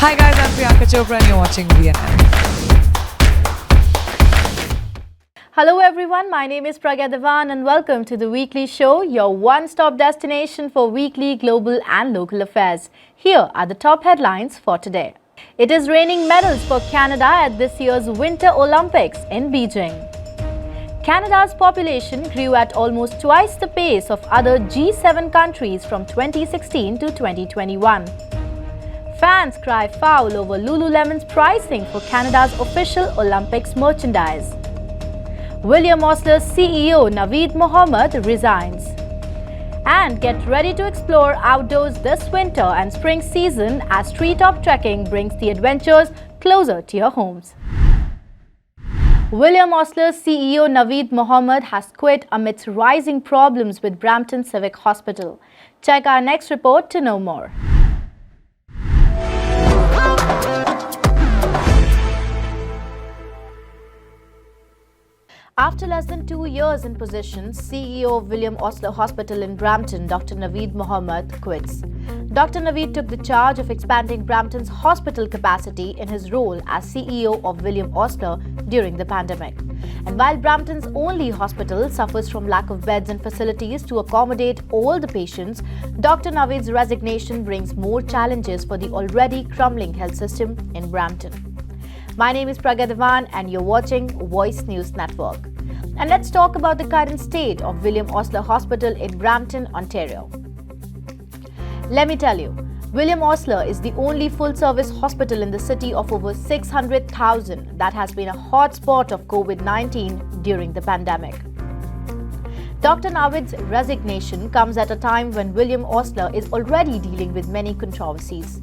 Hi guys, I'm Priyanka Chopra and you're watching VNN. Hello everyone, my name is Pragya Devan and welcome to the weekly show, your one-stop destination for weekly global and local affairs. Here are the top headlines for today. It is raining medals for Canada at this year's Winter Olympics in Beijing. Canada's population grew at almost twice the pace of other G7 countries from 2016 to 2021. Fans cry foul over Lululemon's pricing for Canada's official Olympics merchandise. William Osler's CEO Naveed Mohammed resigns. And get ready to explore outdoors this winter and spring season as treetop trekking brings the adventures closer to your homes. William Osler's CEO Naveed Mohammed has quit amidst rising problems with Brampton Civic Hospital. Check our next report to know more. After less than 2 years in position, CEO of William Osler Hospital in Brampton, Dr. Naveed Mohammed, quits. Dr. Naveed took the charge of expanding Brampton's hospital capacity in his role as CEO of William Osler during the pandemic. And while Brampton's only hospital suffers from lack of beds and facilities to accommodate all the patients, Dr. Naveed's resignation brings more challenges for the already crumbling health system in Brampton. My name is Pragya Devan and you're watching Voice News Network. And let's talk about the current state of William Osler Hospital in Brampton, Ontario. Let me tell you, William Osler is the only full-service hospital in the city of over 600,000 that has been a hotspot of COVID-19 during the pandemic. Dr. Naveed's resignation comes at a time when William Osler is already dealing with many controversies.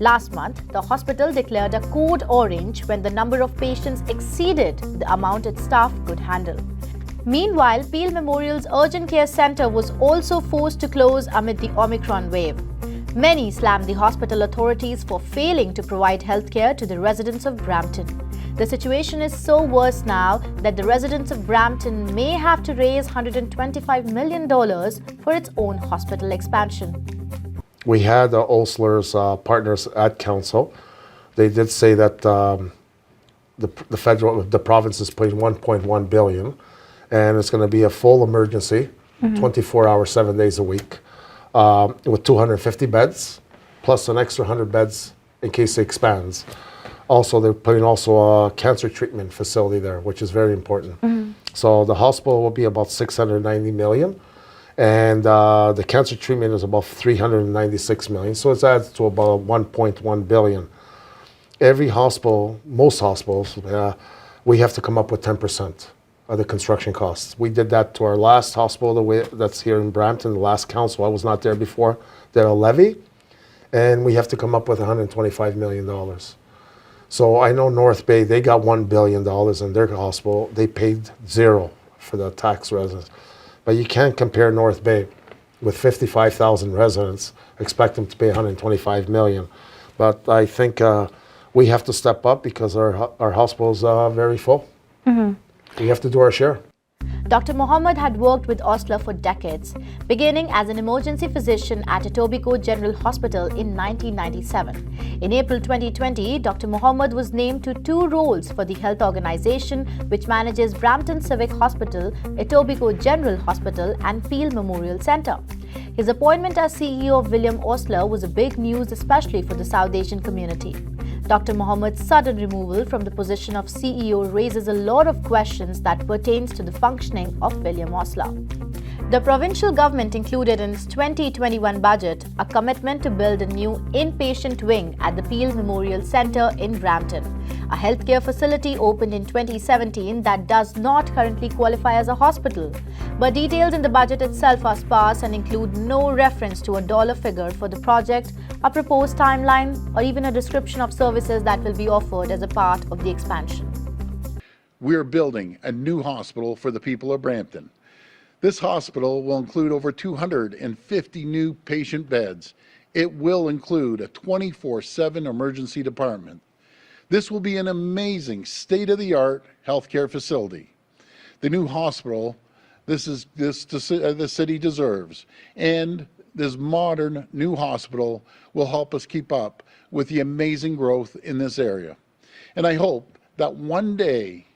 Last month, the hospital declared a code orange when the number of patients exceeded the amount its staff could handle. Meanwhile, Peel Memorial's Urgent Care Centre was also forced to close amid the Omicron wave. Many slammed the hospital authorities for failing to provide healthcare to the residents of Brampton. The situation is so worse now that the residents of Brampton may have to raise $125 million for its own hospital expansion. We had Osler's partners at council. They did say that the province is putting $1.1 billion, and it's going to be a full emergency, 24 hours, 7 days a week, with 250 beds, plus an extra 100 beds in case it expands. Also, they're putting a cancer treatment facility there, which is very important. So the hospital will be about $690 million. And the cancer treatment is about $396 million, so it adds to about $1.1 billion. Every hospital, most hospitals, we have to come up with 10% of the construction costs. We did that to our last hospital that's here in Brampton, the last council. I was not there before. They're a levy, and we have to come up with $125 million. So I know North Bay, they got $1 billion in their hospital. They paid zero for the tax residents. But you can't compare North Bay with 55,000 residents, expect them to pay $125 million. But I think we have to step up because our hospital's very full. We have to do our share. Dr. Mohammed had worked with Osler for decades, beginning as an emergency physician at Etobicoke General Hospital in 1997. In April 2020, Dr. Mohammed was named to 2 roles for the health organization which manages Brampton Civic Hospital, Etobicoke General Hospital and Peel Memorial Centre. His appointment as CEO of William Osler was a big news, especially for the South Asian community. Dr. Mohammed's sudden removal from the position of CEO raises a lot of questions that pertains to the functioning of William Osler. The provincial government included in its 2021 budget a commitment to build a new inpatient wing at the Peel Memorial Centre in Brampton, a healthcare facility opened in 2017 that does not currently qualify as a hospital. But details in the budget itself are sparse and include no reference to a dollar figure for the project, a proposed timeline, or even a description of services that will be offered as a part of the expansion. We're building a new hospital for the people of Brampton. This hospital will include over 250 new patient beds. It will include a 24/7 emergency department. This will be an amazing state-of-the-art healthcare facility. The new hospital, the city deserves, and this modern new hospital will help us keep up with the amazing growth in this area. And I hope that one day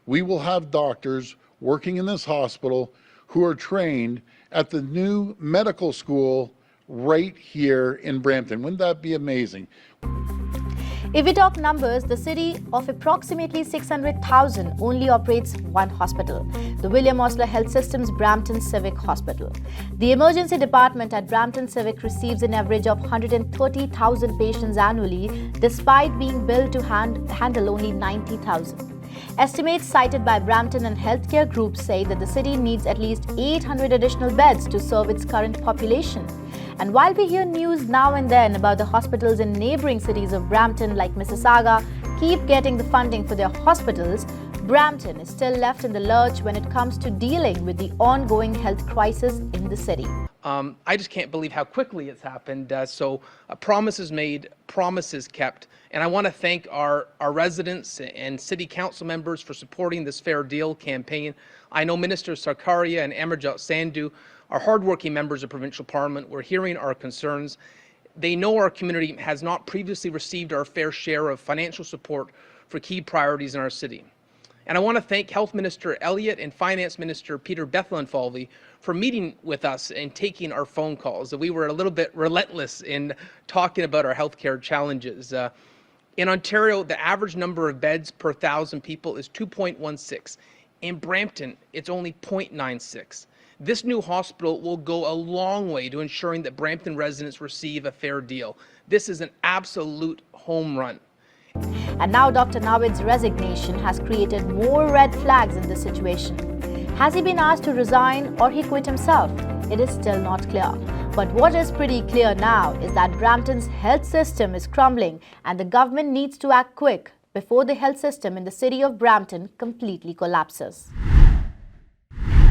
we will have doctors working in this hospital who are trained at the new medical school right here in Brampton. Wouldn't that be amazing? If we talk numbers, the city of approximately 600,000 only operates one hospital, the William Osler Health System's Brampton Civic Hospital. The emergency department at Brampton Civic receives an average of 130,000 patients annually, despite being built to handle only 90,000. Estimates cited by Brampton and healthcare groups say that the city needs at least 800 additional beds to serve its current population. And while we hear news now and then about the hospitals in neighbouring cities of Brampton like Mississauga keep getting the funding for their hospitals, Brampton is still left in the lurch when it comes to dealing with the ongoing health crisis in the city. I just can't believe how quickly it's happened. Promises made, promises kept. And I want to thank our residents and city council members for supporting this Fair Deal campaign. I know Minister Sarkaria and Amarjot Sandhu are hardworking members of provincial parliament. We're hearing our concerns. They know our community has not previously received our fair share of financial support for key priorities in our city. And I want to thank Health Minister Elliott and Finance Minister Peter Bethlenfalvey for meeting with us and taking our phone calls. We were a little bit relentless in talking about our healthcare challenges. In Ontario, the average number of beds per 1,000 people is 2.16. In Brampton, it's only 0.96. This new hospital will go a long way to ensuring that Brampton residents receive a fair deal. This is an absolute home run. And now Dr. Navid's resignation has created more red flags in this situation. Has he been asked to resign or he quit himself? It is still not clear. But what is pretty clear now is that Brampton's health system is crumbling and the government needs to act quick before the health system in the city of Brampton completely collapses.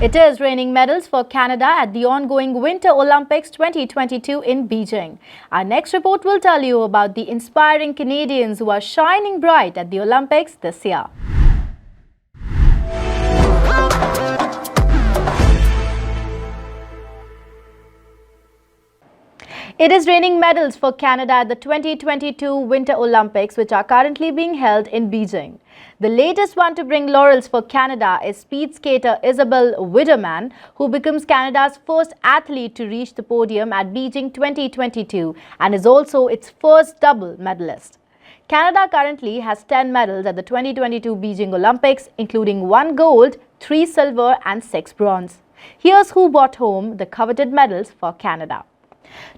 It is raining medals for Canada at the ongoing Winter Olympics 2022 in Beijing. Our next report will tell you about the inspiring Canadians who are shining bright at the Olympics this year. It is raining medals for Canada at the 2022 Winter Olympics, which are currently being held in Beijing. The latest one to bring laurels for Canada is speed skater Isabelle Widerman, who becomes Canada's first athlete to reach the podium at Beijing 2022 and is also its first double medalist. Canada currently has 10 medals at the 2022 Beijing Olympics, including 1 gold, 3 silver and 6 bronze. Here's who brought home the coveted medals for Canada.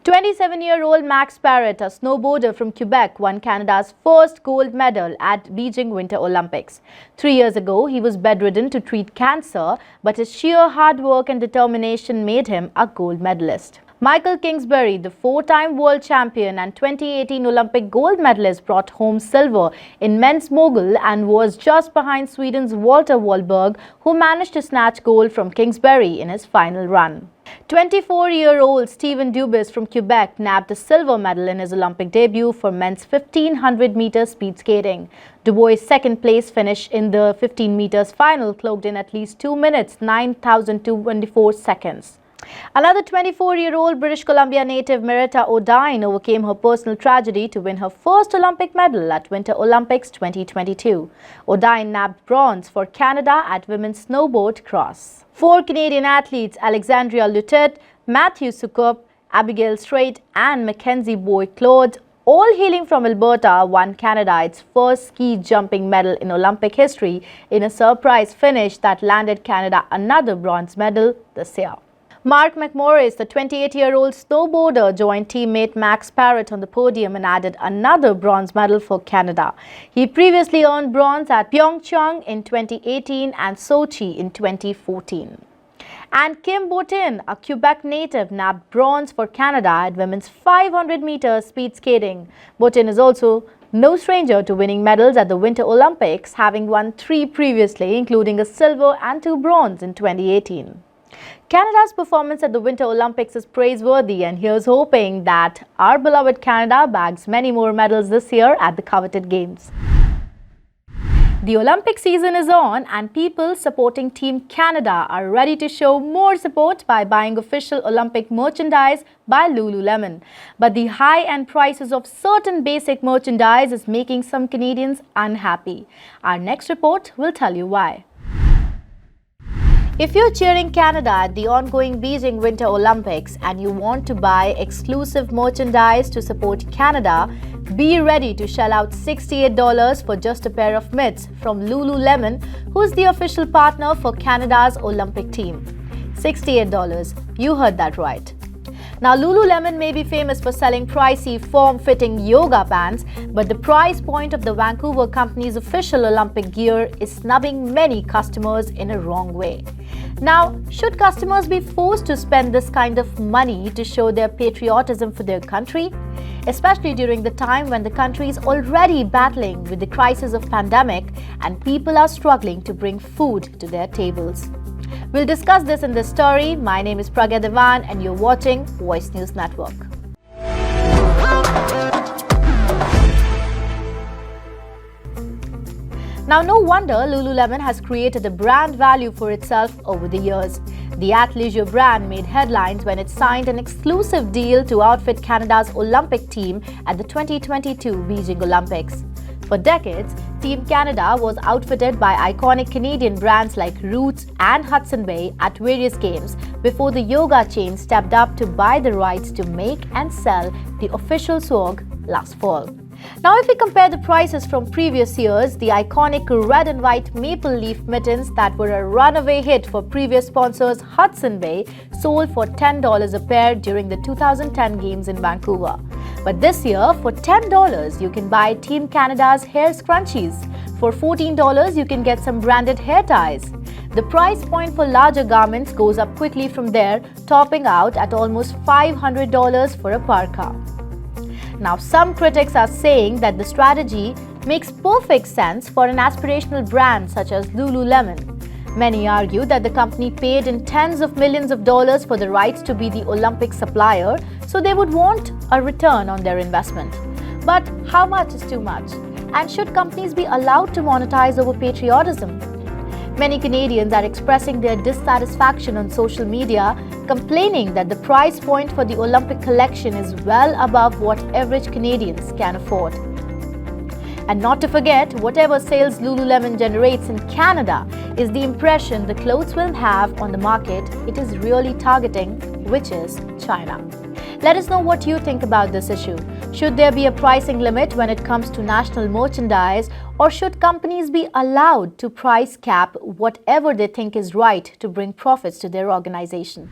27-year-old Max Parrott, a snowboarder from Quebec, won Canada's first gold medal at Beijing Winter Olympics. 3 years ago, he was bedridden to treat cancer, but his sheer hard work and determination made him a gold medalist. Michael Kingsbury, the 4-time world champion and 2018 Olympic gold medalist, brought home silver in men's mogul and was just behind Sweden's Walter Wahlberg, who managed to snatch gold from Kingsbury in his final run. 24-year-old Steven Dubis from Quebec nabbed the silver medal in his Olympic debut for men's 1500-meter speed skating. Dubois' second-place finish in the 15 meters final clocked in at least 2 minutes, 9,224 seconds. Another 24-year-old British Columbia native Merita O'Dine overcame her personal tragedy to win her first Olympic medal at Winter Olympics 2022. O'Dine nabbed bronze for Canada at women's snowboard cross. 4 Canadian athletes, Alexandria Lutet, Matthew Sukup, Abigail Strait and Mackenzie Boyd-Claude, all hailing from Alberta, won Canada its first ski jumping medal in Olympic history in a surprise finish that landed Canada another bronze medal this year. Mark McMorris, the 28-year-old snowboarder, joined teammate Max Parrott on the podium and added another bronze medal for Canada. He previously earned bronze at Pyeongchang in 2018 and Sochi in 2014. And Kim Botin, a Quebec native, nabbed bronze for Canada at women's 500-meter speed skating. Botin is also no stranger to winning medals at the Winter Olympics, having won 3 previously, including a silver and 2 bronze in 2018. Canada's performance at the Winter Olympics is praiseworthy, and here's hoping that our beloved Canada bags many more medals this year at the coveted Games. The Olympic season is on and people supporting Team Canada are ready to show more support by buying official Olympic merchandise by Lululemon. But the high-end prices of certain basic merchandise is making some Canadians unhappy. Our next report will tell you why. If you're cheering Canada at the ongoing Beijing Winter Olympics and you want to buy exclusive merchandise to support Canada, be ready to shell out $68 for just a pair of mitts from Lululemon, who's the official partner for Canada's Olympic team. $68. You heard that right. Now, Lululemon may be famous for selling pricey, form-fitting yoga pants, but the price point of the Vancouver company's official Olympic gear is snubbing many customers in a wrong way. Now, should customers be forced to spend this kind of money to show their patriotism for their country? Especially during the time when the country is already battling with the crisis of pandemic and people are struggling to bring food to their tables. We'll discuss this in this story. My name is Pragya Devan and you're watching Voice News Network. Now, no wonder Lululemon has created a brand value for itself over the years. The athleisure brand made headlines when it signed an exclusive deal to outfit Canada's Olympic team at the 2022 Beijing Olympics. For decades, Team Canada was outfitted by iconic Canadian brands like Roots and Hudson Bay at various games before the yoga chain stepped up to buy the rights to make and sell the official swag last fall. Now, if we compare the prices from previous years, the iconic red and white maple leaf mittens that were a runaway hit for previous sponsors Hudson Bay sold for $10 a pair during the 2010 games in Vancouver. But this year, for $10, you can buy Team Canada's hair scrunchies. For $14, you can get some branded hair ties. The price point for larger garments goes up quickly from there, topping out at almost $500 for a parka. Now, some critics are saying that the strategy makes perfect sense for an aspirational brand such as Lululemon. Many argue that the company paid in tens of millions of dollars for the rights to be the Olympic supplier, so they would want a return on their investment. But how much is too much? And should companies be allowed to monetize over patriotism? Many Canadians are expressing their dissatisfaction on social media, complaining that the price point for the Olympic collection is well above what average Canadians can afford. And not to forget, whatever sales Lululemon generates in Canada is the impression the clothes will have on the market it is really targeting, which is China. Let us know what you think about this issue. Should there be a pricing limit when it comes to national merchandise, or should companies be allowed to price cap whatever they think is right to bring profits to their organization?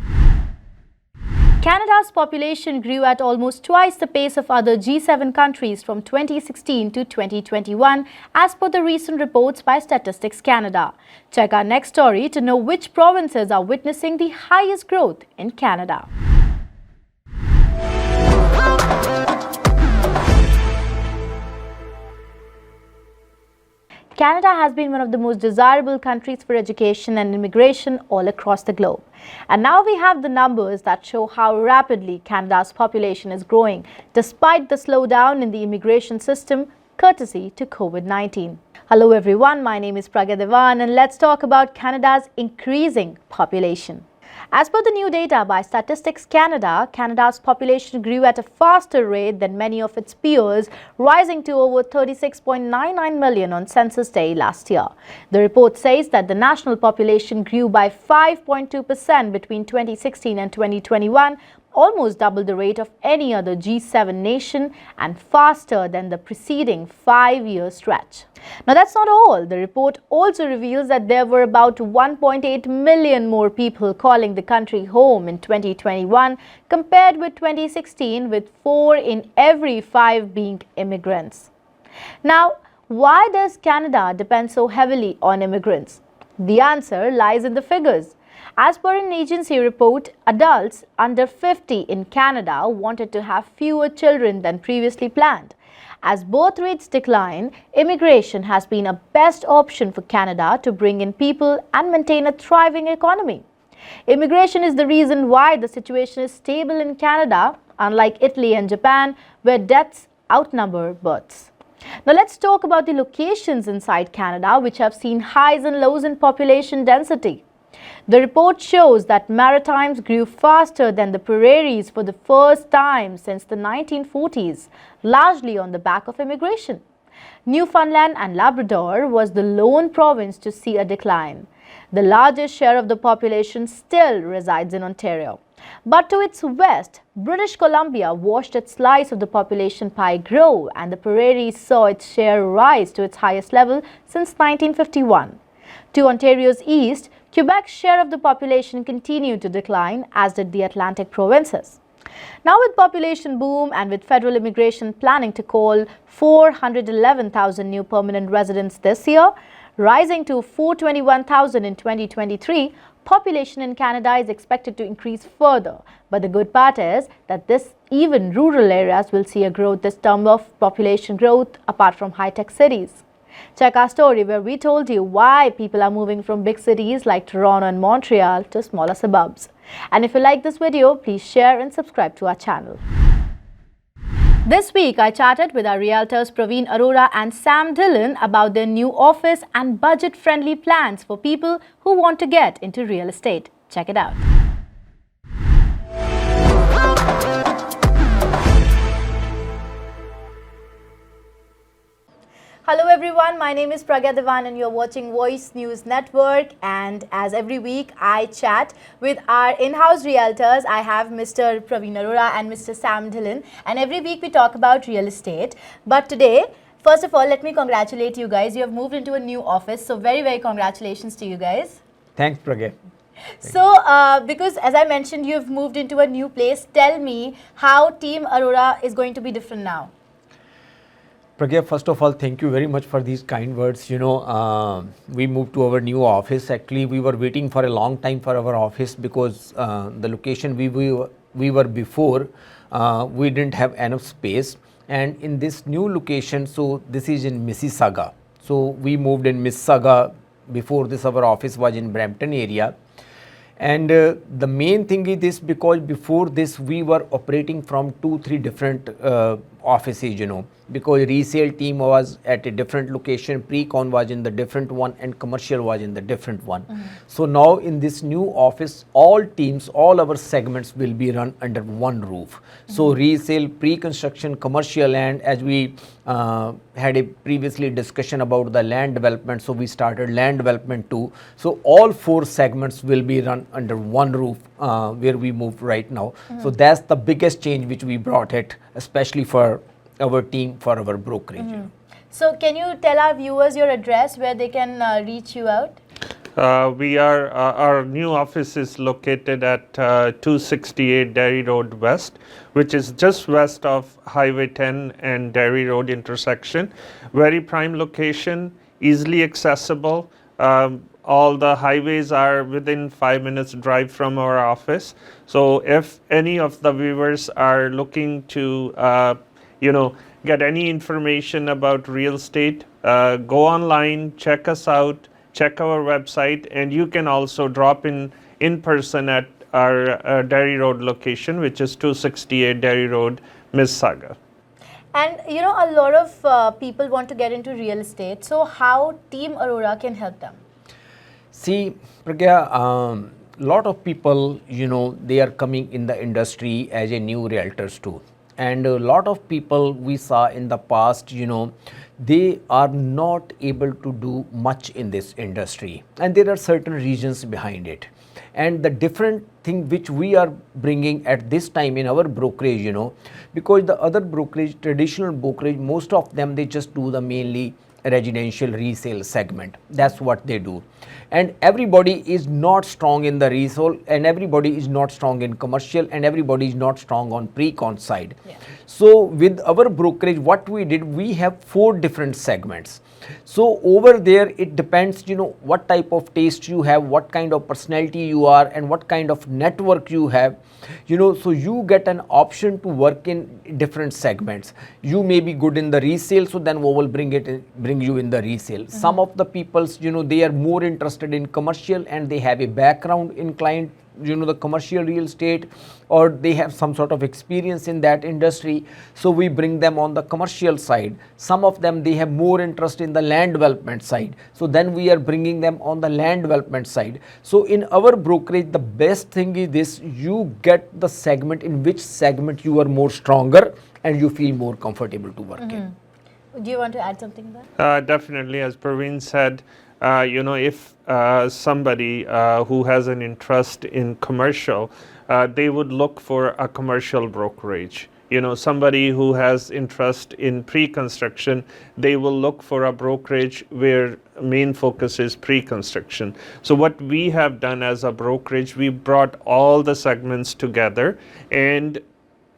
Canada's population grew at almost twice the pace of other G7 countries from 2016 to 2021, as per the recent reports by Statistics Canada. Check our next story to know which provinces are witnessing the highest growth in Canada. Canada has been one of the most desirable countries for education and immigration all across the globe. And now we have the numbers that show how rapidly Canada's population is growing, despite the slowdown in the immigration system, courtesy to COVID-19. Hello everyone, my name is Pragya Devan and let's talk about Canada's increasing population. As per the new data by Statistics Canada, Canada's population grew at a faster rate than many of its peers, rising to over 36.99 million on Census Day last year. The report says that the national population grew by 5.2% between 2016 and 2021, almost double the rate of any other G7 nation and faster than the preceding 5-year stretch. Now, that's not all. The report also reveals that there were about 1.8 million more people calling the country home in 2021 compared with 2016, with 4 in every 5 being immigrants. Now, why does Canada depend so heavily on immigrants? The answer lies in the figures. As per an agency report, adults under 50 in Canada wanted to have fewer children than previously planned. As birth rates decline, immigration has been a best option for Canada to bring in people and maintain a thriving economy. Immigration is the reason why the situation is stable in Canada, unlike Italy and Japan, where deaths outnumber births. Now let's talk about the locations inside Canada which have seen highs and lows in population density. The report shows that Maritimes grew faster than the prairies for the first time since the 1940s, largely on the back of immigration. Newfoundland and Labrador was the lone province to see a decline. The largest share of the population still resides in Ontario. But to its west, British Columbia watched its slice of the population pie grow, and the prairies saw its share rise to its highest level since 1951. To Ontario's east, Quebec's share of the population continued to decline, as did the Atlantic provinces. Now with population boom and with federal immigration planning to call 411,000 new permanent residents this year, rising to 421,000 in 2023, population in Canada is expected to increase further. But the good part is that even rural areas will see a growth this term of population growth apart from high-tech cities. Check our story where we told you why people are moving from big cities like Toronto and Montreal to smaller suburbs. And if you like this video, please share and subscribe to our channel. This week, I chatted with our realtors Praveen Arora and Sam Dillon about their new office and budget-friendly plans for people who want to get into real estate. Check it out. Hello everyone, my name is Pragya Devan and you're watching Voice News Network, and as every week I chat with our in-house realtors. I have Mr. Praveen Arora and Mr. Sam Dillon, and every week we talk about real estate. But today, first of all, let me congratulate you guys. You have moved into a new office, so very congratulations to you guys. Thanks, Pragya. So, because as I mentioned, you've moved into a new place. Tell me how Team Arora is going to be different now. Pragya, first of all, thank you very much for these kind words. We moved to our new office. Actually, we were waiting for a long time for our office because the location we were before, we didn't have enough space. And in this new location, so this is in Mississauga. So we moved in Mississauga. Before this, our office was in Brampton area. And the main thing is this, because before this we were operating from 2-3 different offices, because resale team was at a different location, pre-con was in the different one, and commercial was in the different one. So now in this new office, all teams, all our segments will be run under one roof. So resale, pre-construction, commercial, and as we had a previously discussion about the land development, so we started land development too. So all 4 segments will be run under one roof where we moved right now. So that's the biggest change which we brought it, especially for our team, for our brokerage. So can you tell our viewers your address where they can reach you out? Our new office is located at 268 Derry Road West, which is just west of Highway 10 and Derry Road intersection. Very prime location, easily accessible. All the highways are within 5 minutes drive from our office. So if any of the viewers are looking to get any information about real estate, go online, check us out, check our website, and you can also drop in person at our Derry Road location, which is 268 Derry Road, Mississauga. And a lot of people want to get into real estate. So how Team Arora can help them? See, Pragya, lot of people, they are coming in the industry as a new realtors too. And a lot of people we saw in the past, they are not able to do much in this industry. And there are certain reasons behind it. And the different thing which we are bringing at this time in our brokerage, because the other brokerage, traditional brokerage, most of them, they just do the mainly residential resale segment. That's what they do. And everybody is not strong in the resale, and everybody is not strong in commercial, and everybody is not strong on pre-con side. Yeah. So with our brokerage, what we did, we have 4 different segments. So over there, it depends, what type of taste you have, what kind of personality you are, and what kind of network you have. So you get an option to work in different segments. You may be good in the resale, so then we will bring you in the resale. Some of the peoples, they are more interested in commercial and they have a background in client the commercial real estate, or they have some sort of experience in that industry, so we bring them on the commercial side. Some of them, they have more interest in the land development side, so then we are bringing them on the land development side. So in our brokerage, the best thing is this: you get the segment in which segment you are more stronger and you feel more comfortable to work in. Do you want to add something there? Definitely, as Praveen said, if somebody who has an interest in commercial, they would look for a commercial brokerage. Somebody who has interest in pre-construction, they will look for a brokerage where main focus is pre-construction. So what we have done as a brokerage, we brought all the segments together, and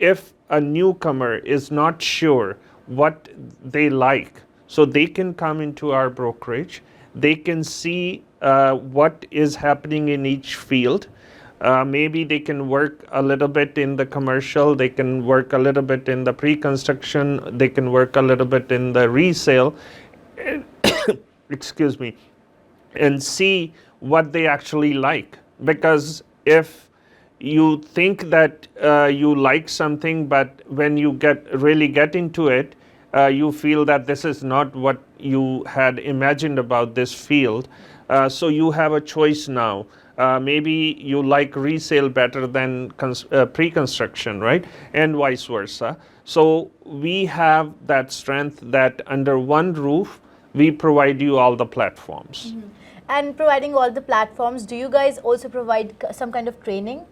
if a newcomer is not sure what they like, so they can come into our brokerage, they can see what is happening in each field. Maybe they can work a little bit in the commercial, they can work a little bit in the pre-construction, they can work a little bit in the resale, excuse me, and see what they actually like. Because if you think that you like something, but when you really get into it, you feel that this is not what you had imagined about this field. So you have a choice now. Maybe you like resale better than pre-construction, right? And vice versa. So we have that strength that under one roof, we provide you all the platforms. And providing all the platforms, do you guys also provide some kind of training?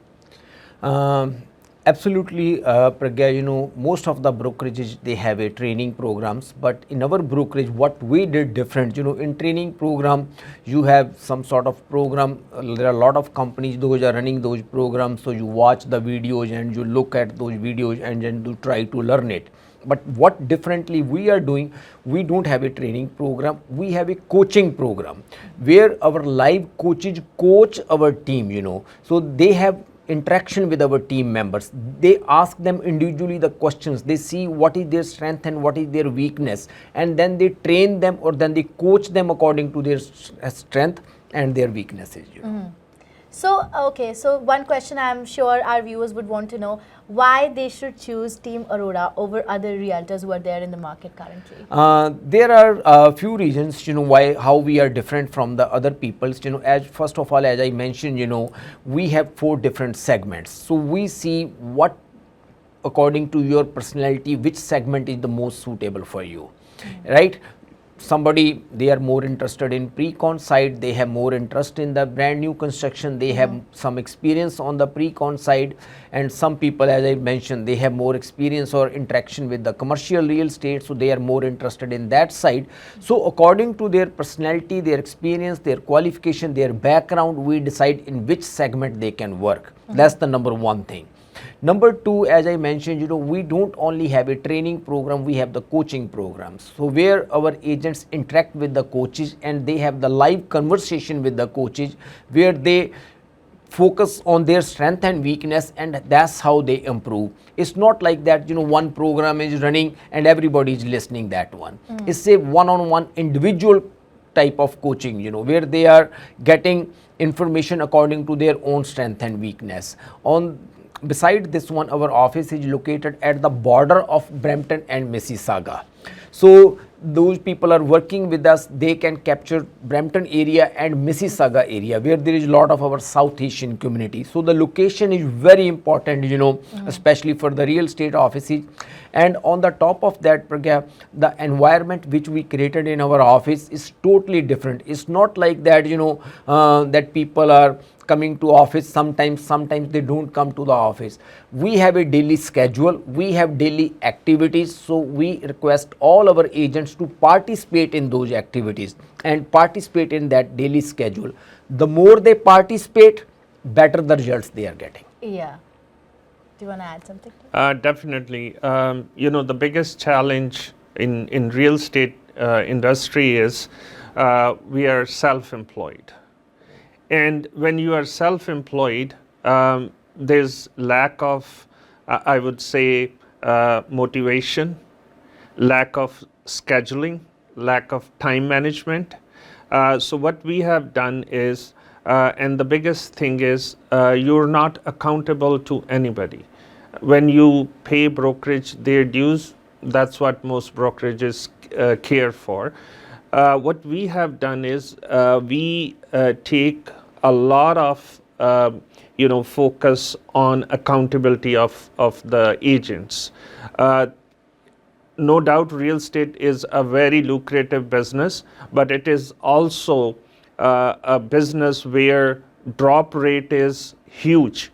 Absolutely, Pragya, most of the brokerages, they have a training programs, but in our brokerage, what we did different, in training program, you have some sort of program. There are a lot of companies, those are running those programs, so you watch the videos and you look at those videos and then you try to learn it. But what differently we are doing, we don't have a training program, we have a coaching program where our live coaches coach our team, so they have interaction with our team members. They ask them individually the questions, they see what is their strength and what is their weakness, and then they train them, or then they coach them according to their strength and their weaknesses. So, okay, so one question I'm sure our viewers would want to know, why they should choose Team Aurora over other realtors who are there in the market currently? There are a few reasons, how we are different from the other peoples. As first of all, as I mentioned, we have 4 different segments. So we see what, according to your personality, which segment is the most suitable for you, right? Somebody, they are more interested in pre-con side, they have more interest in the brand new construction, they have some experience on the pre-con side, and some people, as I mentioned, they have more experience or interaction with the commercial real estate, so they are more interested in that side. So according to their personality, their experience, their qualification, their background, we decide in which segment they can work. That's the number one thing. Number 2, as I mentioned, we don't only have a training program, we have the coaching programs. So where our agents interact with the coaches and they have the live conversation with the coaches, where they focus on their strength and weakness, and that's how they improve. It's not like that, one program is running and everybody is listening that one. It's a one-on-one individual type of coaching, where they are getting information according to their own strength and weakness. Beside this one, our office is located at the border of Brampton and Mississauga. So those people are working with us, they can capture Brampton area and Mississauga area, where there is a lot of our South Asian community. So the location is very important, especially for the real estate offices. And on the top of that, Pragya, the environment which we created in our office is totally different. It's not like that, that people are coming to office sometimes they don't come to the office. We have a daily schedule, we have daily activities, so we request all our agents to participate in those activities and participate in that daily schedule. The more they participate, better the results they are getting. Yeah. Do you want to add something? Definitely. The biggest challenge in real estate industry is we are self-employed. And when you are self-employed, there's lack of, I would say, motivation, lack of scheduling, lack of time management. So what we have done is And the biggest thing is you're not accountable to anybody. When you pay brokerage their dues, that's what most brokerages care for. What we have done is we take a lot of focus on accountability of the agents. No doubt real estate is a very lucrative business, but it is also a business where drop rate is huge.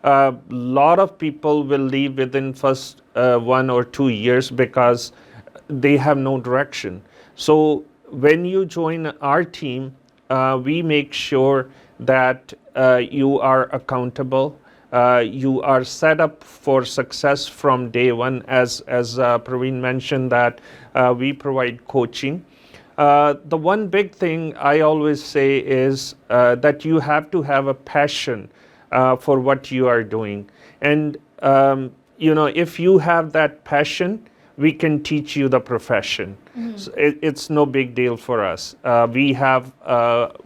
A lot of people will leave within first 1 or 2 years because they have no direction. So when you join our team, we make sure that you are accountable. You are set up for success from day one, as Praveen mentioned, that we provide coaching. The one big thing I always say is that you have to have a passion for what you are doing. And, if you have that passion, we can teach you the profession. So it's no big deal for us. We have,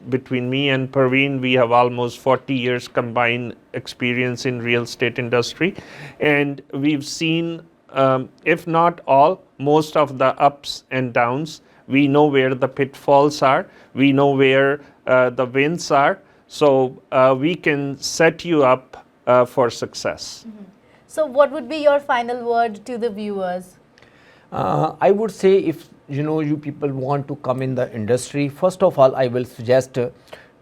between me and Praveen, we have almost 40 years combined experience in real estate industry. And we've seen, if not all, most of the ups and downs. We know where the pitfalls are. We know where the wins are. So we can set you up for success. So what would be your final word to the viewers? I would say if you people want to come in the industry, first of all, I will suggest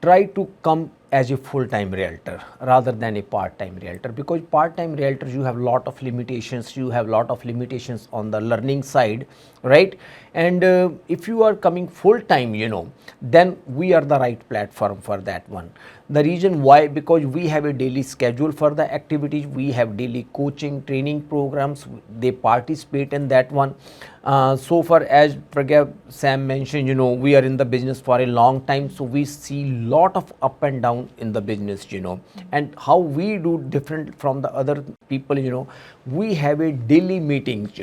try to come as a full-time realtor rather than a part-time realtor, because part-time realtors, you have lot of limitations. You have lot of limitations on the learning side, right? And if you are coming full-time, then we are the right platform for that one. The reason why, because we have a daily schedule for the activities. We have daily coaching, training programs. They participate in that one. So far, as Pragya, Sam mentioned, we are in the business for a long time. So we see lot of up and down in the business, and how we do different from the other people, we have a daily meetings,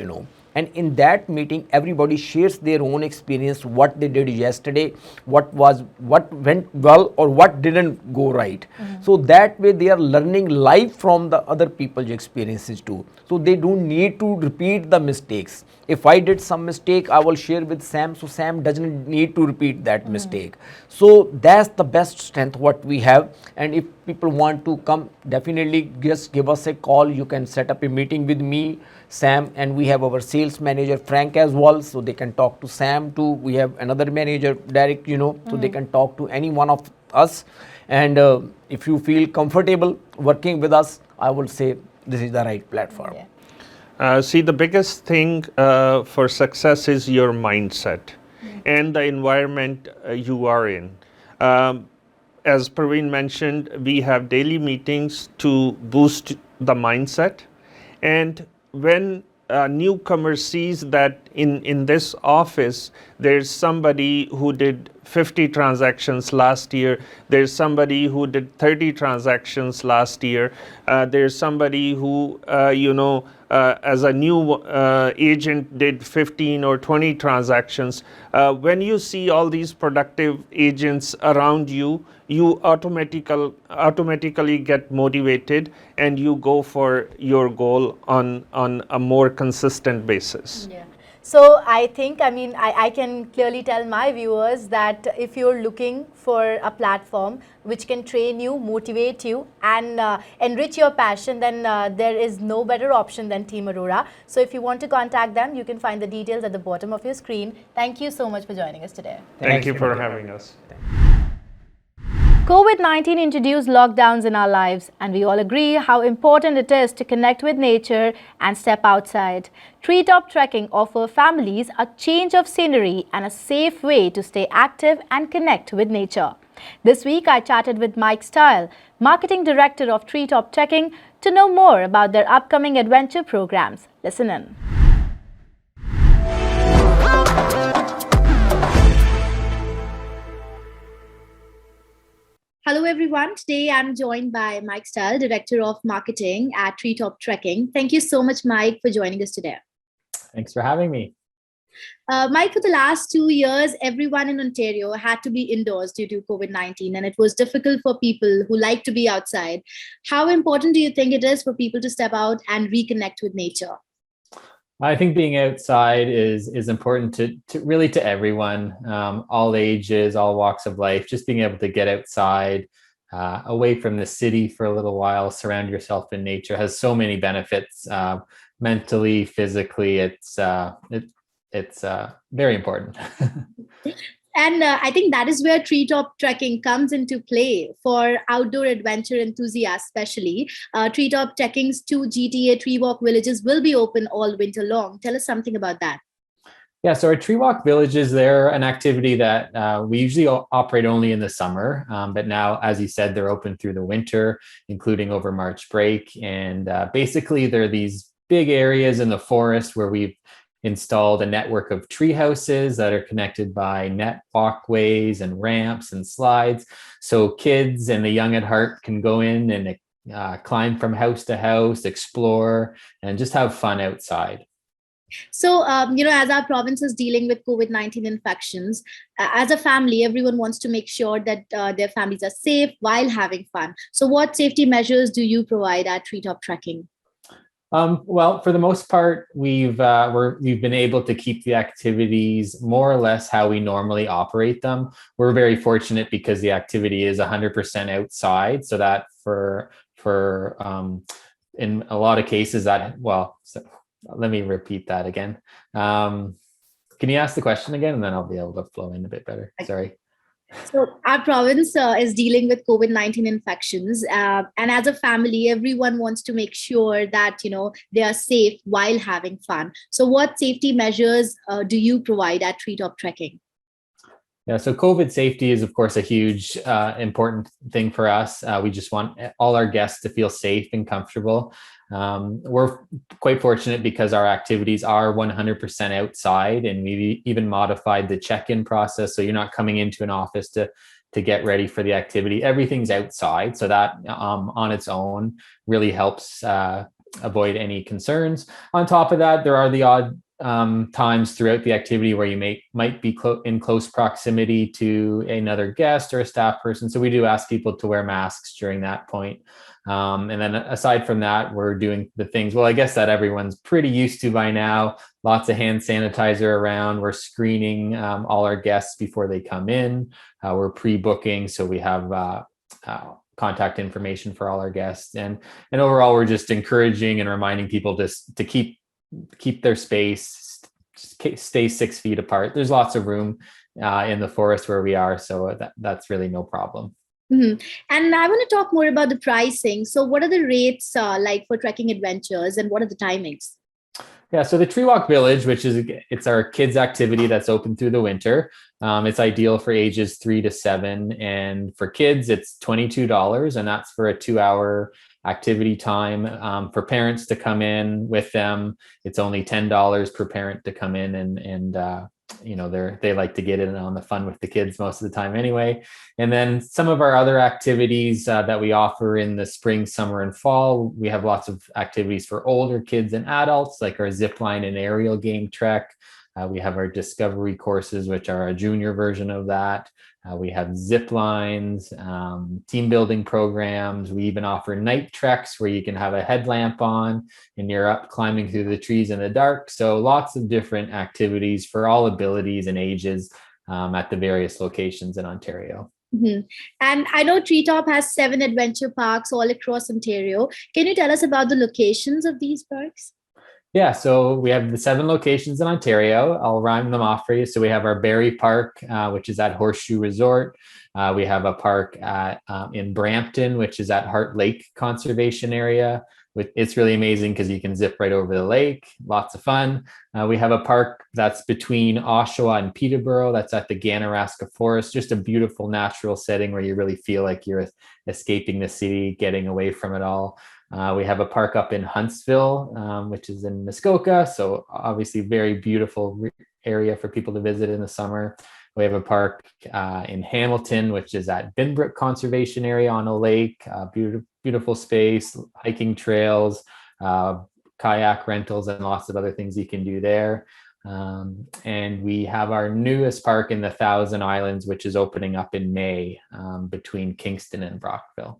and in that meeting everybody shares their own experience, what they did yesterday, what went well or what didn't go right. So that way they are learning live from the other people's experiences too. So they don't need to repeat the mistakes. If I did some mistake, I will share with Sam, so Sam doesn't need to repeat that mistake. So that's the best strength what we have. And if people want to come, definitely just give us a call. You can set up a meeting with me, Sam, and we have our sales manager Frank as well, so they can talk to Sam too. We have another manager Derek, so they can talk to any one of us. And if you feel comfortable working with us, I would say this is the right platform. See, the biggest thing for success is your mindset and the environment you are in. As Praveen mentioned, we have daily meetings to boost the mindset. And when a newcomer sees that in this office, there's somebody who did 50 transactions last year, there's somebody who did 30 transactions last year, there's somebody who, as a new agent did 15 or 20 transactions. When you see all these productive agents around you, you automatically get motivated and you go for your goal on a more consistent basis. Yeah. So I think, I can clearly tell my viewers that if you're looking for a platform which can train you, motivate you and enrich your passion, then there is no better option than Team Aurora. So if you want to contact them, you can find the details at the bottom of your screen. Thank you so much for joining us today. Thank you for having us. COVID-19 introduced lockdowns in our lives, and we all agree how important it is to connect with nature and step outside. Treetop trekking offers families a change of scenery and a safe way to stay active and connect with nature. This week, I chatted with Mike Style, Marketing Director of Treetop Trekking, to know more about their upcoming adventure programs. Listen in. Hello everyone, today I'm joined by Mike Style, Director of Marketing at Treetop Trekking. Thank you so much, Mike, for joining us today. Thanks for having me. Mike, for the last 2 years, everyone in Ontario had to be indoors due to COVID-19, and it was difficult for people who like to be outside. How important do you think it is for people to step out and reconnect with nature? I think being outside is important to really to everyone, all ages, all walks of life. Just being able to get outside, away from the city for a little while, surround yourself in nature has so many benefits, mentally, physically. It's very important. And I think that is where treetop trekking comes into play for outdoor adventure enthusiasts, especially. Treetop trekking's 2 GTA tree walk villages will be open all winter long. Tell us something about that. Yeah, so our tree walk villages, they're an activity that we usually operate only in the summer, but now, as you said, they're open through the winter, including over March break. And basically, they're these big areas in the forest where we've installed a network of tree houses that are connected by net walkways and ramps and slides. So kids and the young at heart can go in and climb from house to house, explore, and just have fun outside. So, as our province is dealing with COVID-19 infections, as a family, everyone wants to make sure that their families are safe while having fun. So, what safety measures do you provide at treetop trekking? Well, for the most part, we've been able to keep the activities more or less how we normally operate them. We're very fortunate because the activity is 100% outside, so that in a lot of cases let me repeat that again. Can you ask the question again, and then I'll be able to flow in a bit better? Sorry. So our province is dealing with COVID-19 infections, and as a family, everyone wants to make sure that they are safe while having fun. So, what safety measures do you provide at treetop trekking? Yeah, so COVID safety is, of course, a huge important thing for us. We just want all our guests to feel safe and comfortable. We're quite fortunate because our activities are 100% outside, and we've even modified the check-in process. So you're not coming into an office to get ready for the activity. Everything's outside. So that on its own really helps avoid any concerns. On top of that, there are the odd times throughout the activity where you might be in close proximity to another guest or a staff person. So we do ask people to wear masks during that point. And then aside from that, we're doing the things, well, I guess that everyone's pretty used to by now. Lots of hand sanitizer around. We're screening all our guests before they come in. We're pre-booking, so we have contact information for all our guests. And overall, we're just encouraging and reminding people to keep their space, stay 6 feet apart. There's lots of room in the forest where we are, so that's really no problem. Mm-hmm. And I want to talk more about the pricing. So what are the rates like for trekking adventures, and what are the timings? Yeah, so the Tree Walk Village, it's our kids activity that's open through the winter. It's ideal for ages 3 to 7. And for kids, it's $22, and that's for a 2-hour activity time. For parents to come in with them, it's only $10 per parent to come in, and they like to get in on the fun with the kids most of the time anyway. And then some of our other activities that we offer in the spring, summer, and fall, we have lots of activities for older kids and adults, like our zip line and aerial game trek. We have our discovery courses, which are a junior version of that. We have zip lines, team building programs. We even offer night treks where you can have a headlamp on and you're up climbing through the trees in the dark. So lots of different activities for all abilities and ages at the various locations in Ontario. Mm-hmm. And I know Treetop has 7 adventure parks all across Ontario. Can you tell us about the locations of these parks? Yeah, so we have the 7 locations in Ontario. I'll rhyme them off for you. So we have our Barrie Park, which is at Horseshoe Resort. We have a park in Brampton, which is at Heart Lake Conservation Area. It's really amazing because you can zip right over the lake. Lots of fun. We have a park that's between Oshawa and Peterborough. That's at the Ganaraska Forest. Just a beautiful natural setting where you really feel like you're escaping the city, getting away from it all. We have a park up in Huntsville, which is in Muskoka. So obviously very beautiful area for people to visit in the summer. We have a park in Hamilton, which is at Binbrook Conservation Area on a lake. Beautiful space, hiking trails, kayak rentals, and lots of other things you can do there. And we have our newest park in the Thousand Islands, which is opening up in May between Kingston and Brockville.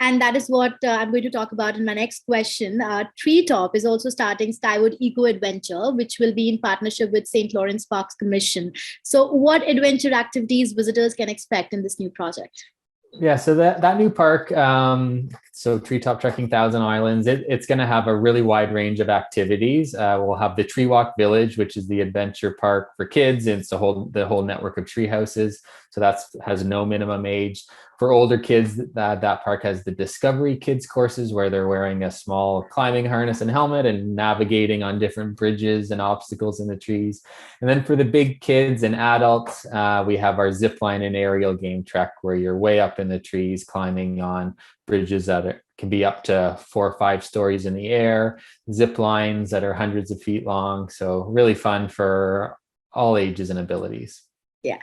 And that is what I'm going to talk about in my next question. Treetop is also starting Skywood Eco Adventure, which will be in partnership with St. Lawrence Parks Commission. So what adventure activities visitors can expect in this new project? Yeah, so that new park, so Treetop Trekking Thousand Islands, it's going to have a really wide range of activities. We'll have the Tree Walk Village, which is the adventure park for kids. It's the whole network of tree houses. So that has no minimum age. For older kids, that park has the Discovery Kids courses where they're wearing a small climbing harness and helmet and navigating on different bridges and obstacles in the trees. And then for the big kids and adults, we have our zip line and aerial game trek where you're way up in the trees climbing on bridges that can be up to 4 or 5 stories in the air, zip lines that are hundreds of feet long. So really fun for all ages and abilities. Yeah.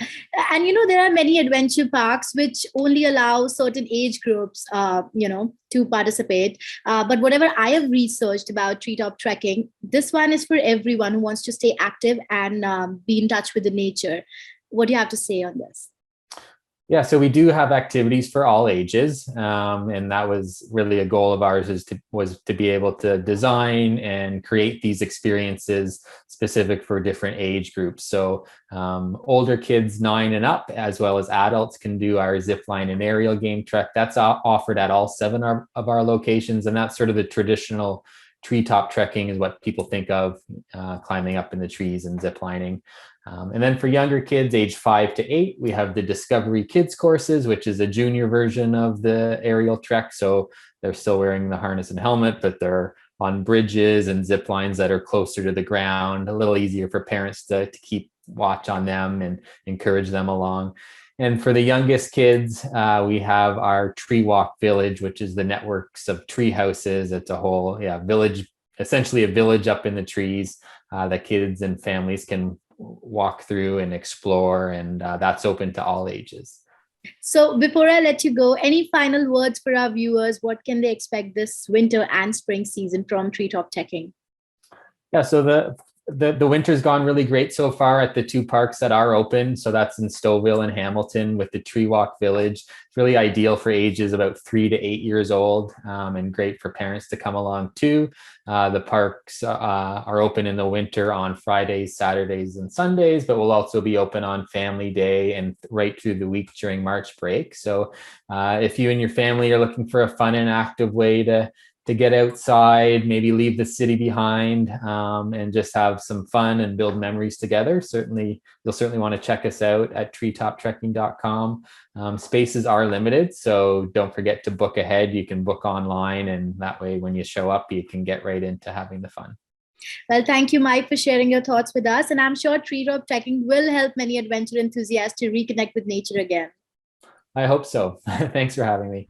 And, there are many adventure parks which only allow certain age groups, to participate. But whatever I have researched about treetop trekking, this one is for everyone who wants to stay active and be in touch with the nature. What do you have to say on this? Yeah, so we do have activities for all ages, and that was really a goal of ours was to be able to design and create these experiences specific for different age groups. So older kids 9 and up, as well as adults, can do our zip line and aerial game trek. That's offered at all 7 of our locations, and that's sort of the traditional treetop trekking is what people think of, climbing up in the trees and zip lining. And then for younger kids, age 5 to 8, we have the Discovery Kids courses, which is a junior version of the aerial trek. So they're still wearing the harness and helmet, but they're on bridges and zip lines that are closer to the ground, a little easier for parents to keep watch on them and encourage them along. And for the youngest kids, we have our Tree Walk Village, which is the networks of tree houses. It's a whole village, essentially a village up in the trees that kids and families can walk through and explore, and that's open to all ages. So before I let you go, any final words for our viewers? What can they expect this winter and spring season from treetop trekking? Yeah, so the winter's gone really great so far at the 2 parks that are open. So that's in Stouffville and Hamilton with the Tree Walk Village. It's really ideal for ages about 3 to 8 years old, and great for parents to come along too. The parks are open in the winter on Fridays, Saturdays, and Sundays, but will also be open on Family Day and right through the week during March break. So if you and your family are looking for a fun and active way to get outside, maybe leave the city behind, and just have some fun and build memories together, you'll certainly want to check us out at treetoptrekking.com. Spaces are limited, so don't forget to book ahead. You can book online, and that way when you show up, you can get right into having the fun. Well, thank you, Mike, for sharing your thoughts with us. And I'm sure treetop trekking will help many adventure enthusiasts to reconnect with nature again. I hope so. Thanks for having me.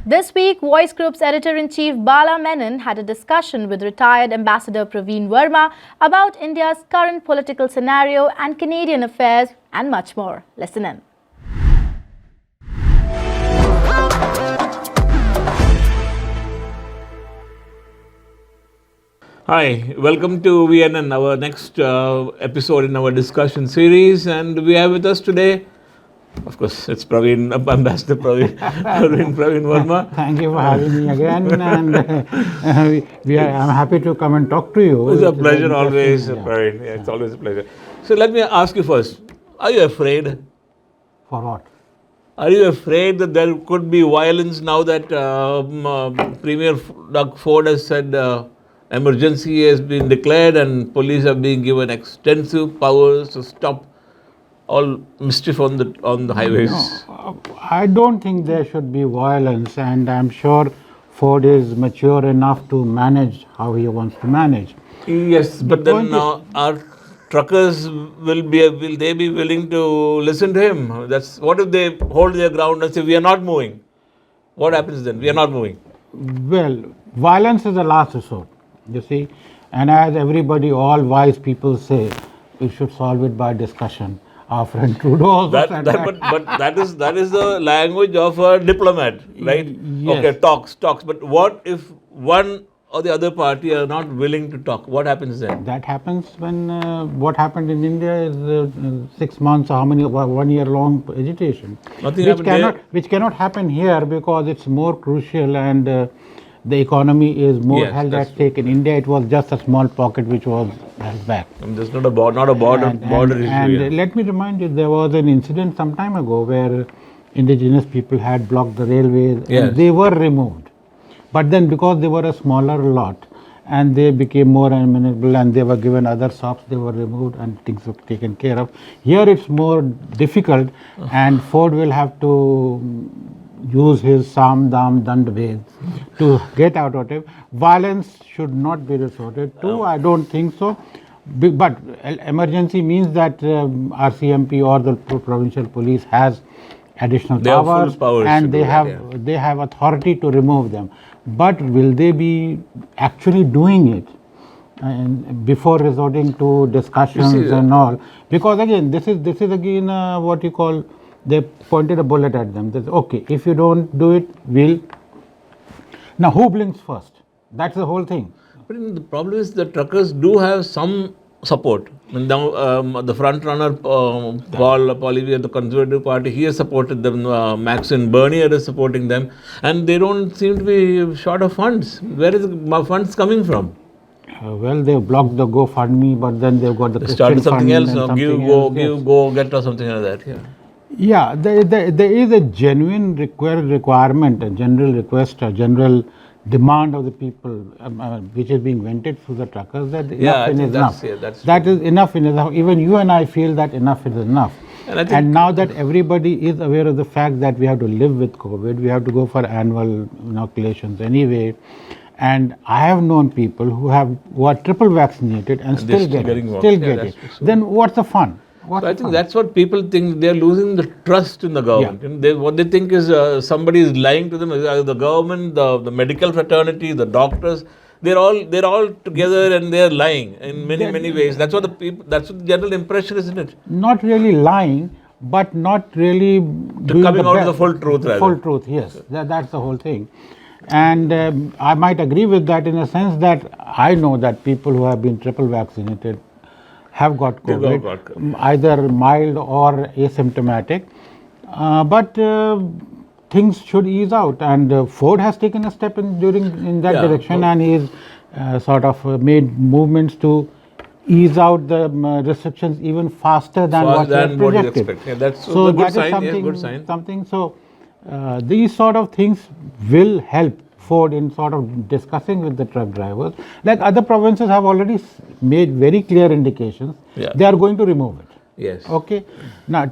This week, Voice Group's editor-in-chief Bala Menon had a discussion with retired Ambassador Praveen Verma about India's current political scenario and Canadian affairs and much more. Listen in. Hi, welcome to VNN, our next episode in our discussion series, and we have with us today, of course, it's Praveen, Ambassador Praveen Verma. Thank you for having me again, and I'm happy to come and talk to you. It's a pleasure always, Praveen. Yeah, it's always a pleasure. So let me ask you first, are you afraid? For what? Are you afraid that there could be violence now that Premier Doug Ford has said emergency has been declared and police are being given extensive powers to stop all mischief on the highways? No, I don't think there should be violence, and I'm sure Ford is mature enough to manage how he wants to manage. Yes, but then now our truckers will they be willing to listen to him? That's what if they hold their ground and say we are not moving? What happens then? We are not moving. Well, violence is a last resort, you see, and as everybody, all wise people say, we should solve it by discussion. Our friend Trudeau also said that. But that is the language of a diplomat, right? Yes. Okay, talks. But what if one or the other party are not willing to talk? What happens then? That happens when what happened in India is 6 months or how many 1 year long agitation, Nothing which happened there? which cannot happen here because it's more crucial and the economy is more Yes, held that's at stake. In India, it was just a small pocket which was held back. There's not a border issue. And yeah. let me remind you, there was an incident some time ago where indigenous people had blocked the railways Yes. and they were removed. But then because they were a smaller lot and they became more amenable and they were given other shops, they were removed and things were taken care of. Here it's more difficult and Ford will have to use his Sam Dam Dand Ved to get out of it. Violence should not be resorted to. I don't think so. But emergency means that RCMP or the provincial police has additional They have full powers, powers to and do they that, have they have authority to remove them. But will they be actually doing it? And before resorting to discussions and all, because again this is again what you call, they pointed a bullet at them. They said, okay, if you don't do it, we'll. Now who blinks first? That's the whole thing. But the problem is the truckers do have some support. And now the front runner, Paul Poilievre, the Conservative Party, he has supported them. Maxine Bernier is supporting them, and they don't seem to be short of funds. Where is the funds coming from? Well, they've blocked the GoFundMe, but then they've got the They Christian started something fund else and now. something else, yes. Go get or something like that. Yeah. Yeah, there is a genuine requirement, a general request, a general demand of the people, which is being vented through the truckers, that enough is enough. That is enough is enough. Even you and I feel that enough is enough. And now that everybody is aware of the fact that we have to live with COVID, we have to go for annual inoculations anyway. And I have known people who are triple vaccinated and still get it. Then what's the fun? So I think that's what people think. They're losing the trust in the government. Yeah. What they think is somebody is lying to them. The government, the medical fraternity, the doctors, they're all together and they're lying in many ways. That's what that's what the general impression, isn't it? Not really lying, but not really coming out of the full truth. Full truth, yes. That's the whole thing. And I might agree with that in a sense that I know that people who have been triple vaccinated have got COVID, either mild or asymptomatic. But things should ease out, and Ford has taken a step in that direction, and he's sort of made movements to ease out the restrictions even faster than what he had projected. Yeah, that's a good sign. Something. So these sort of things will help Ford in sort of discussing with the truck drivers. Like other provinces have already made very clear indications, they are going to remove it. Yes. Okay. Now,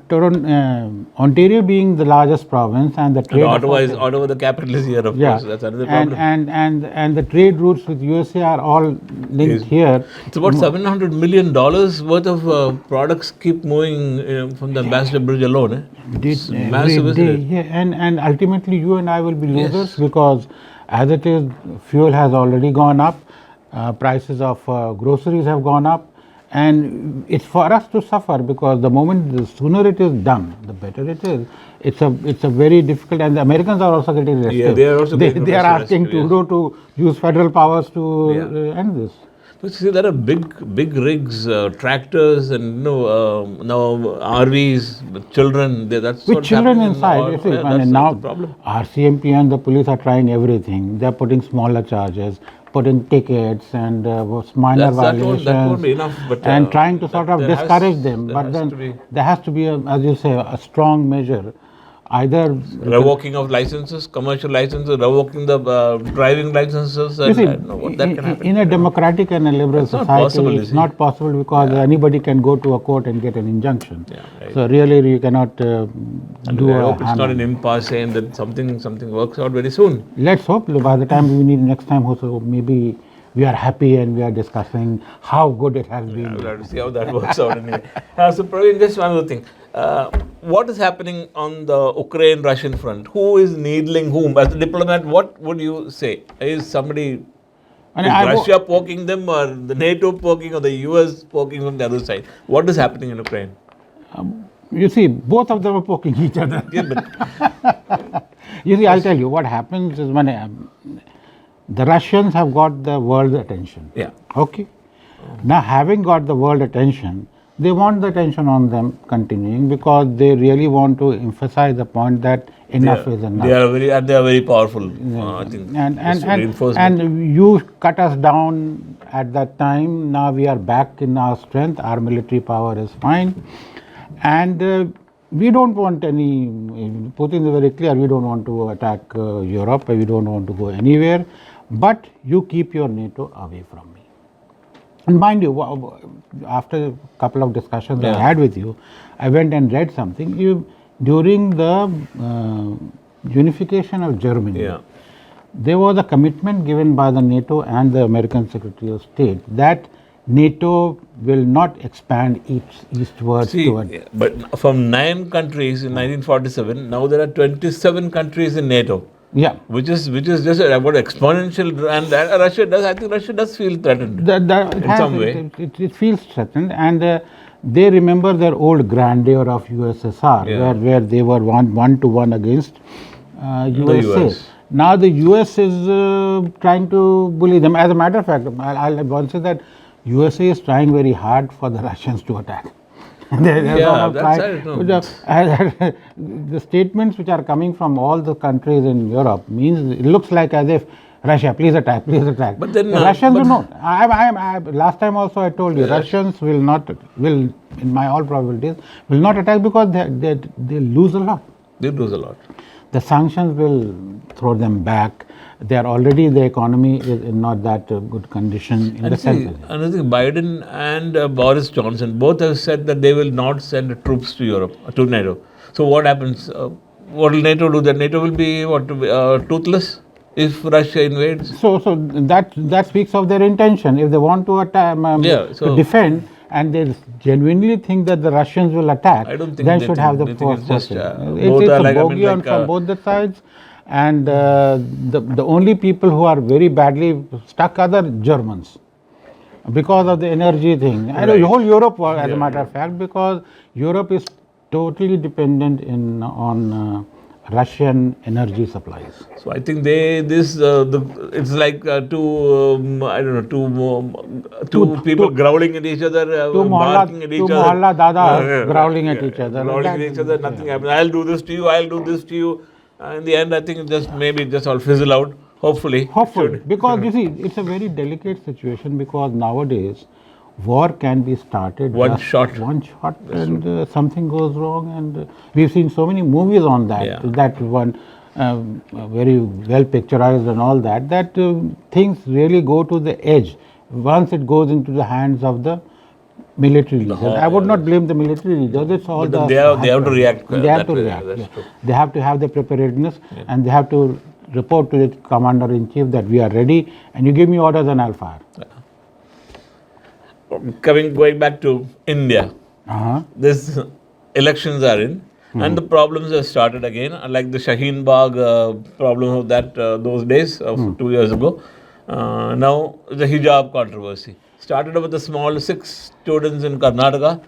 Ontario being the largest province and the trade. Ottawa the capital is here, of course. That's another problem. And the trade routes with USA are all linked here. It's about $700 million worth of products keep moving from the Ambassador Bridge alone. It's massive, isn't it? Yeah. And ultimately, you and I will be losers because, as it is, fuel has already gone up, prices of groceries have gone up. And it's for us to suffer because the sooner it is done, the better it is. It's a very difficult, and the Americans are also getting restive. Yeah, they are also getting They are asking Trudeau to use federal powers to end this. But see, there are big rigs, tractors, and now RVs, children. That's with children inside. You see, now the problem. RCMP and the police are trying everything. They are putting smaller charges, putting tickets and minor violations, that won't be enough, but, and trying to sort of discourage them. But then there has to be, as you say, a strong measure. Either revoking of licenses, commercial licenses, revoking the driving licenses. You see, that can happen. In a democratic and a liberal society, it's not possible because anybody can go to a court and get an injunction. Yeah, right. So really, you cannot do. I hope it's not an impasse and that something works out very soon. Let's hope. By the time we need next time, also maybe we are happy and we are discussing how good it has been. We'll have to see how that works out anyway. So Praveen, just one other thing. What is happening on the Ukraine-Russian front? Who is needling whom? As a diplomat, what would you say? Is somebody, Russia poking them, or the NATO poking, or the US poking from the other side? What is happening in Ukraine? You see, both of them are poking each other. You see, I'll tell you what happens is when The Russians have got the world's attention. Yeah. Okay. Now, having got the world attention, they want the attention on them continuing because they really want to emphasize the point that enough is enough. They are very powerful. I think. And you cut us down at that time. Now we are back in our strength. Our military power is fine, and we don't want any. Putin is very clear. We don't want to attack Europe. We don't want to go anywhere. But you keep your NATO away from me. And mind you, after a couple of discussions I had with you, I went and read something. During the unification of Germany, there was a commitment given by the NATO and the American Secretary of State that NATO will not expand eastwards toward. But from 9 countries in 1947, now there are 27 countries in NATO. Yeah, which is just about exponential, and Russia does. I think Russia does feel threatened in some way. It feels threatened, and they remember their old grandeur of USSR, where they were one to one against USA. US. Now the US is trying to bully them. As a matter of fact, I'll once say that USA is trying very hard for the Russians to attack. The statements which are coming from all the countries in Europe means it looks like as if Russia, please attack, please attack. But then the Russians will not. Last time also I told you, Russians will in my all probabilities, will not attack because they lose a lot. They lose a lot. The sanctions will throw them back. They are already, the economy is in not that good condition in the sense. Another thing, Biden and Boris Johnson both have said that they will not send troops to Europe, to NATO. So what happens? What will NATO do? That NATO will be toothless if Russia invades? So that speaks of their intention. If they want to attack, to defend, and they genuinely think that the Russians will attack, I don't think they should have the force. It's a bogey from both the sides. And the only people who are very badly stuck are the Germans because of the energy thing. I know whole Europe, as a matter of fact, because Europe is totally dependent on Russian energy supplies. So I think it's like two people growling at each other, barking at each other. Mohalla dadas growling at each other. Growling at each other, nothing happens. I'll do this to you, I'll do this to you. In the end, I think maybe just all fizzle out. Hopefully. Because you see, it's a very delicate situation because nowadays war can be started one shot, and something goes wrong, and we've seen so many movies on that. That one very well picturized and all that. That things really go to the edge once it goes into the hands of the military leaders. I would not blame the military leaders. It's all they have to react. They have to react. They have to have the preparedness, and they have to report to the commander-in-chief that we are ready, and you give me orders and I'll fire. Going back to India, these elections are in, and the problems have started again, like the Shaheen Bagh problem of those days of 2 years ago. Now the hijab controversy. Started with the small 6 students in Karnataka.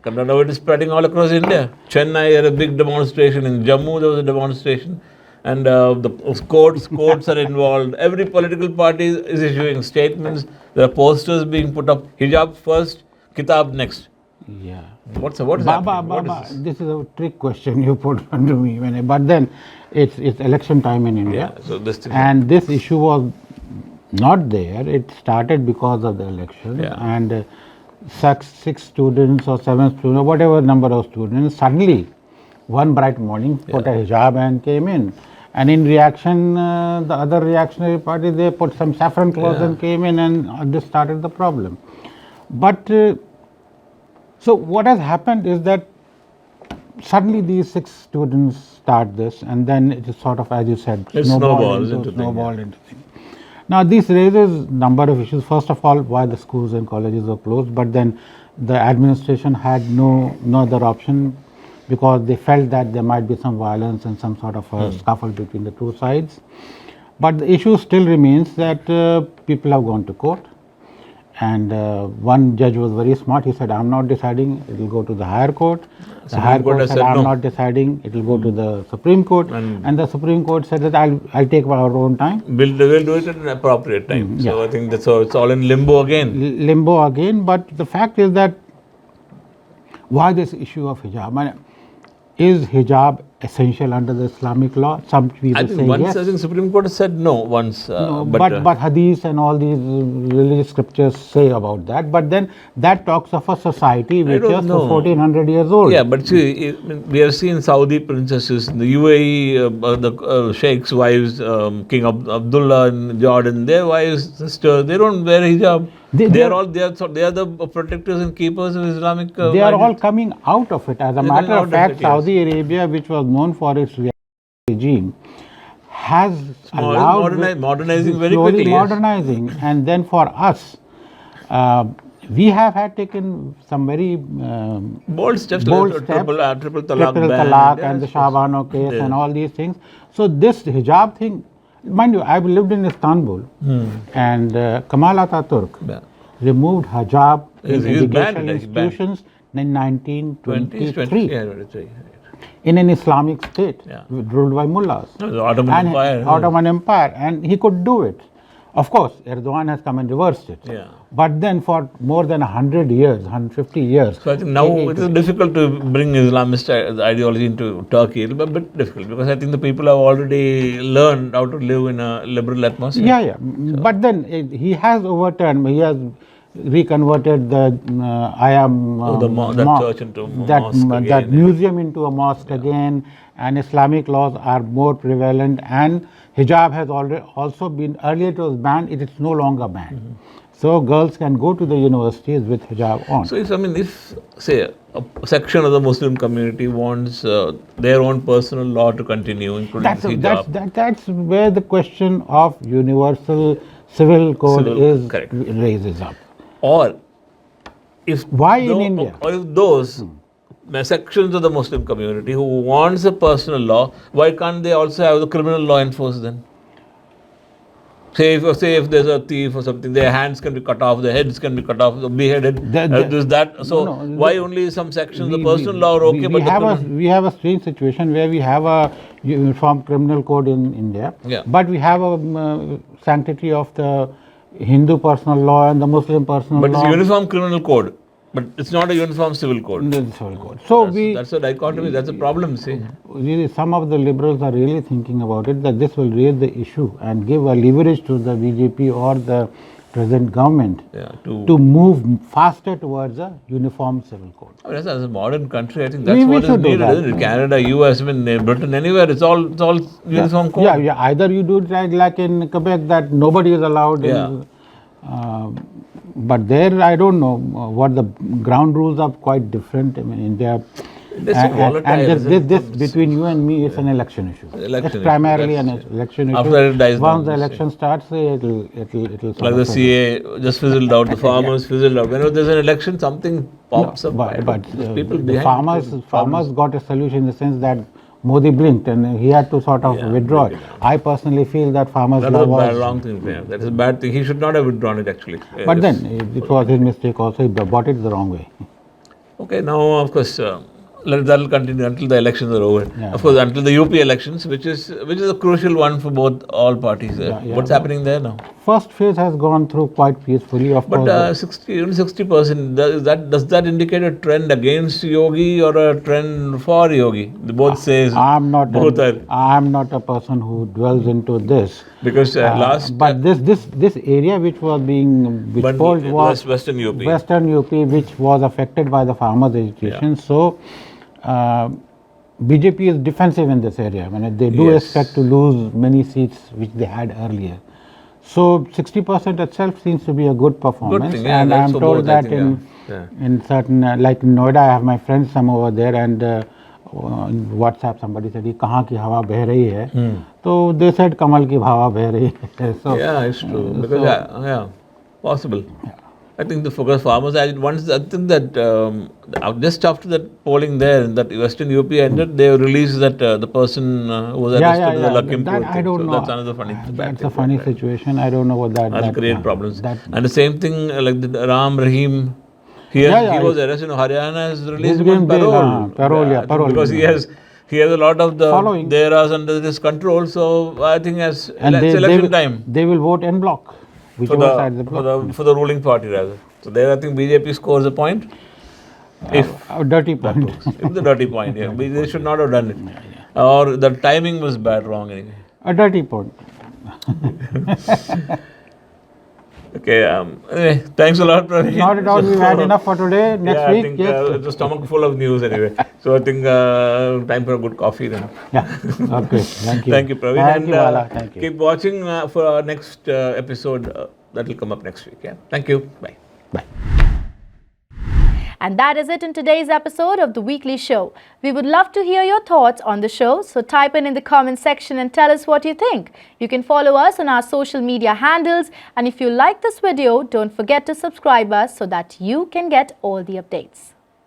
Now it is spreading all across India. Chennai had a big demonstration. In Jammu there was a demonstration. And the courts are involved. Every political party is issuing statements. There are posters being put up. Hijab first, kitab next. Yeah. What is happening? This is a trick question you put onto me. But then it's election time in India. Yeah, so this issue was not there. It started because of the election, and 6 students or 7 students, or whatever number of students, suddenly one bright morning put a hijab and came in. And in reaction, the other reactionary party, they put some saffron clothes and came in, and this started the problem. But so what has happened is that suddenly these 6 students start this, and then it is sort of, as you said, snowballed into things. Now this raises number of issues. First of all, why the schools and colleges were closed, but then the administration had no other option, because they felt that there might be some violence and some sort of a scuffle between the two sides. But the issue still remains that people have gone to court, And one judge was very smart. He said, I'm not deciding, it will go to the higher court. The Supreme higher Court court has said, said I'm no. not deciding, it will go to the Supreme Court. And the Supreme Court said that I'll take our own time. We'll do it at an appropriate time. So yeah. I think that's all, it's all in limbo again. Limbo again, but the fact is that why this issue of hijab? Is hijab essential under the Islamic law? Some people I think say once yes. I think Supreme Court has said no once. No, but hadith and all these religious scriptures say about that. But then that talks of a society which is 1400 years old. Yeah, but see, we have seen Saudi princesses, the UAE, the sheikhs' wives, King Abdullah in Jordan, their wives, sisters, they don't wear hijab. They are the protectors and keepers of Islamic. They are all coming out of it. As a matter of fact, Saudi Arabia, which was known for its regime, has allowed modernizing very slowly quickly. Modernizing, and then for us, we have had taken some very bold steps, triple talaq and the Shabano case and all these things. So this hijab thing, mind you, I've lived in Istanbul, and Kemal Ataturk removed hijab in educational institutions in 1923 in an Islamic state ruled by mullahs. The Ottoman Empire, and he could do it. Of course, Erdogan has come and reversed it. But then for more than 100 years, 150 years. So I think now it is difficult to bring Islamist ideology into Turkey. It will be a bit difficult because I think the people have already learned how to live in a liberal atmosphere. Yeah. So. But then he has overturned, he has reconverted the church into a mosque again. That museum into a mosque again, and Islamic laws are more prevalent, and hijab has also been, earlier it was banned, it is no longer banned. So girls can go to the universities with hijab on. So if say a section of the Muslim community wants their own personal law to continue, including hijab. That's where the question of universal civil code raises up. Or if in India? Or if those sections of the Muslim community who wants a personal law, why can't they also have the criminal law enforced then? Say if there's a thief or something, their hands can be cut off, their heads can be cut off, beheaded. Why only some sections of the personal law are okay? We have a strange situation where we have a uniform criminal code in India, but we have a sanctity of the Hindu personal law and the Muslim personal law. But it's a uniform criminal code. But it's not a uniform civil code. So that's a dichotomy. That's a problem. See, really, some of the liberals are really thinking about it, that this will raise the issue and give a leverage to the BJP or the present government to move faster towards a uniform civil code. As a modern country, I think that's what is needed, isn't it? Canada, US, Britain, anywhere, it's all uniform code. Yeah. Either you do it like in Quebec, that nobody is allowed. But there, I don't know what the ground rules are quite different. I mean, India. This between you and me is an election issue. It's primarily an election issue. After it dies Once the election starts, it'll like the CA just fizzled out. The farmers fizzled out. Whenever there's an election, something pops up. But the farmers got a solution in the sense that Modi blinked and he had to sort of withdraw it. I personally feel that farmers' law was wrong thing. That is a bad thing. He should not have withdrawn it actually. But then it was his mistake also. He bought it the wrong way. Okay, now of course that will continue until the elections are over. Of course, until the UP elections, which is a crucial one for all parties. What's happening there now? First phase has gone through quite peacefully. Of course, 60%. Does that indicate a trend against Yogi or a trend for Yogi? Both says I'm not a person who dwells into this because but this area which was polled was Western UP, which was affected by the farmers' agitation. So. BJP is defensive in this area. I mean, they do expect to lose many seats which they had earlier. So 60% itself seems to be a good performance. Good thing, and I am told that in certain, like in Noida, I have my friends some over there, and on WhatsApp somebody said, "Kahan ki hawa beh rahi hai?" So they said, "Kamal ki hawa beh rahi hai." So it's true. Because possible. I think the focus farmers. I think that just after that polling there, that Western UP ended, they released that the person who was arrested to the Lakhimpur. That I don't know. That's another funny. That's a funny situation. I don't know what that. That'll create problems. That, and the same thing like the Ram Rahim. He was arrested. Haryana has released him on parole. Parole. Because he has a lot of the Following. Deras under his control. So I think as election time. They will vote en bloc. For the ruling party rather. So there I think BJP scores a point. A dirty point. It's a dirty point, yeah. They should not have done it. Or the timing was wrong anyway. A dirty point. Okay, anyway, thanks a lot, Praveen. Not at all, we've had enough for today. Next week, I think it's a stomach full of news anyway. So I think time for a good coffee then. Yeah, okay, thank you. Thank you, Praveen. Thank you, Bala. Thank you. Keep watching for our next episode that will come up next week. Yeah, thank you. Bye. Bye. And that is it in today's episode of The Weekly Show. We would love to hear your thoughts on the show, so type in the comment section and tell us what you think. You can follow us on our social media handles, and if you like this video, don't forget to subscribe us so that you can get all the updates.